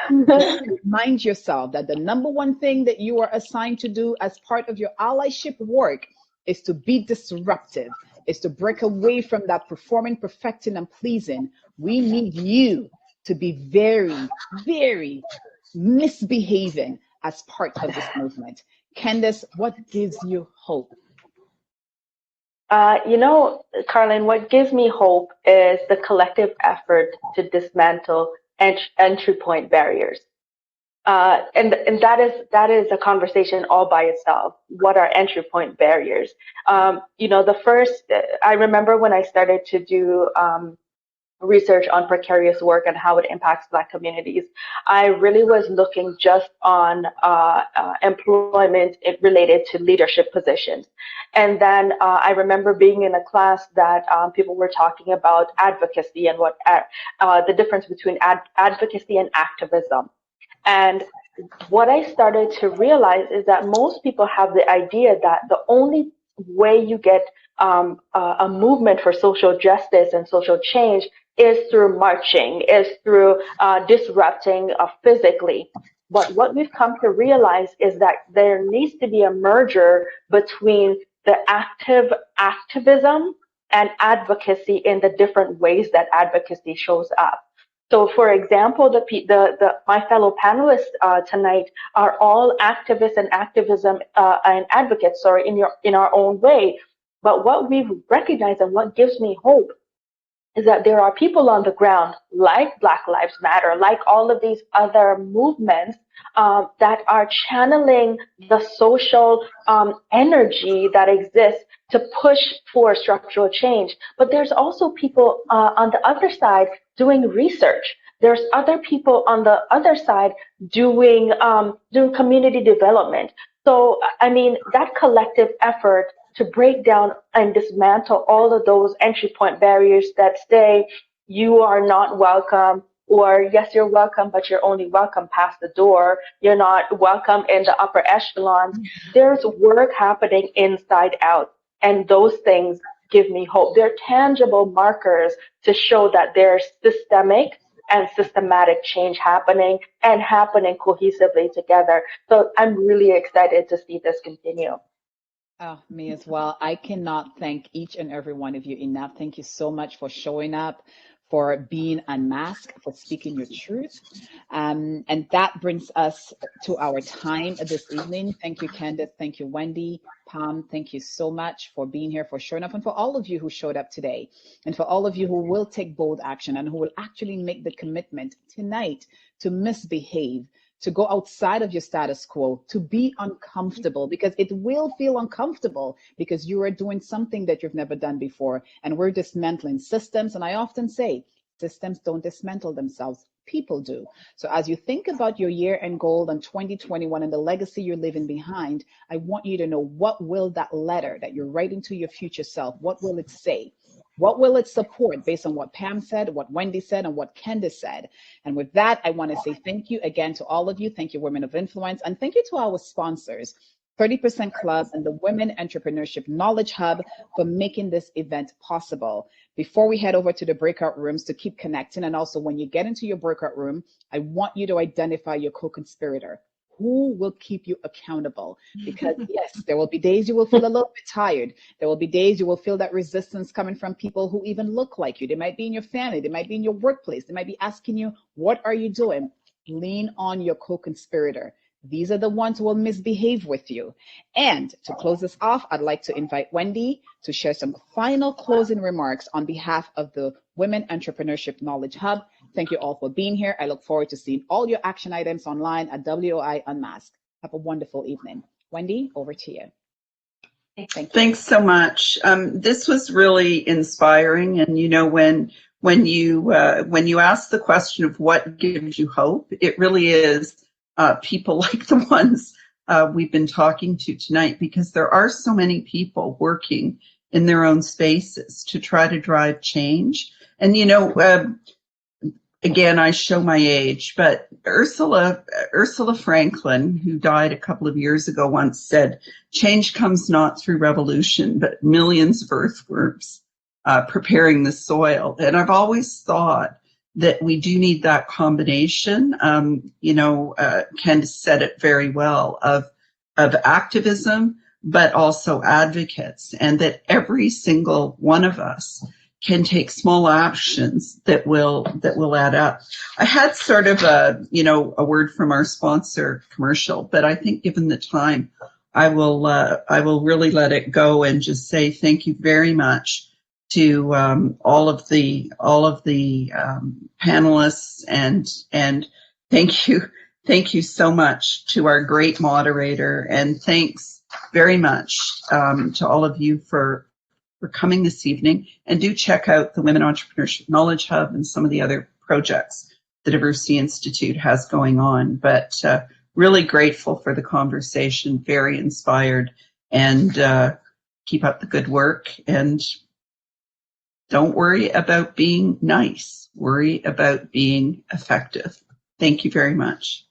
Remind yourself that the number one thing that you are assigned to do as part of your allyship work is to be disruptive, is to break away from that performing, perfecting, and pleasing. We need you to be very, very misbehaving as part of this movement. Candace, what gives you hope? Carlin, what gives me hope is the collective effort to dismantle entry point barriers. And that is a conversation all by itself. What are entry point barriers? I remember when I started to do research on precarious work and how it impacts Black communities, I really was looking just on employment related to leadership positions. And then I remember being in a class that people were talking about advocacy and what the difference between advocacy and activism. And what I started to realize is that most people have the idea that the only way you get a movement for social justice and social change is through marching, is through disrupting physically. But what we've come to realize is that there needs to be a merger between the activism and advocacy in the different ways that advocacy shows up. So, for example, my fellow panelists tonight are all activists and activism and advocates, in our own way. But what we've recognized and what gives me hope is that there are people on the ground, like Black Lives Matter, like all of these other movements that are channeling the social energy that exists to push for structural change. But there's also people on the other side doing research. There's other people on the other side doing community development. So, I mean, that collective effort to break down and dismantle all of those entry point barriers that say you are not welcome, or yes, you're welcome, but you're only welcome past the door. You're not welcome in the upper echelons. There's work happening inside out. And those things give me hope. They're tangible markers to show that there's systemic and systematic change happening and happening cohesively together. So I'm really excited to see this continue. Oh, me as well. I cannot thank each and every one of you enough. Thank you so much for showing up, for being unmasked, for speaking your truth. And that brings us to our time this evening. Thank you, Candace. Thank you, Wendy. Pam, thank you so much for being here, for showing up, and for all of you who showed up today, and for all of you who will take bold action and who will actually make the commitment tonight to misbehave, to go outside of your status quo, to be uncomfortable, because it will feel uncomfortable because you are doing something that you've never done before. And we're dismantling systems. And I often say, systems don't dismantle themselves, people do. So as you think about your year-end goal in 2021 and the legacy you're leaving behind, I want you to know, what will that letter that you're writing to your future self, what will it say? What will it support based on what Pam said, what Wendy said, and what Candace said? And with that, I want to say thank you again to all of you. Thank you, Women of Influence. And thank you to our sponsors, 30% Club and the Women Entrepreneurship Knowledge Hub, for making this event possible. Before we head over to the breakout rooms to keep connecting, and also when you get into your breakout room, I want you to identify your co-conspirator. Who will keep you accountable? Because yes, there will be days you will feel a little bit tired. There will be days you will feel that resistance coming from people who even look like you. They might be in your family. They might be in your workplace. They might be asking you, what are you doing? Lean on your co-conspirator. These are the ones who will misbehave with you. And to close this off, I'd like to invite Wendy to share some final closing remarks on behalf of the Women Entrepreneurship Knowledge Hub. Thank you all for being here. I look forward to seeing all your action items online at WOI Unmasked. Have a wonderful evening. Wendy, over to you. Thank you. Thanks so much. This was really inspiring. And you know, when you ask the question of what gives you hope, it really is people like the ones we've been talking to tonight, because there are so many people working in their own spaces to try to drive change. And, you know, again, I show my age, but Ursula Franklin, who died a couple of years ago, once said, "Change comes not through revolution, but millions of earthworms preparing the soil." And I've always thought that we do need that combination. Candace said it very well, of activism, but also advocates, and that every single one of us can take small actions that will add up. I had sort of a word from our sponsor commercial, but I think given the time, I will really let it go and just say thank you very much to all of the panelists, and thank you so much to our great moderator, and thanks very much to all of you for coming this evening. And do check out the Women Entrepreneurship Knowledge Hub and some of the other projects the Diversity Institute has going on. But really grateful for the conversation, very inspired, and keep up the good work. And don't worry about being nice, worry about being effective. Thank you very much.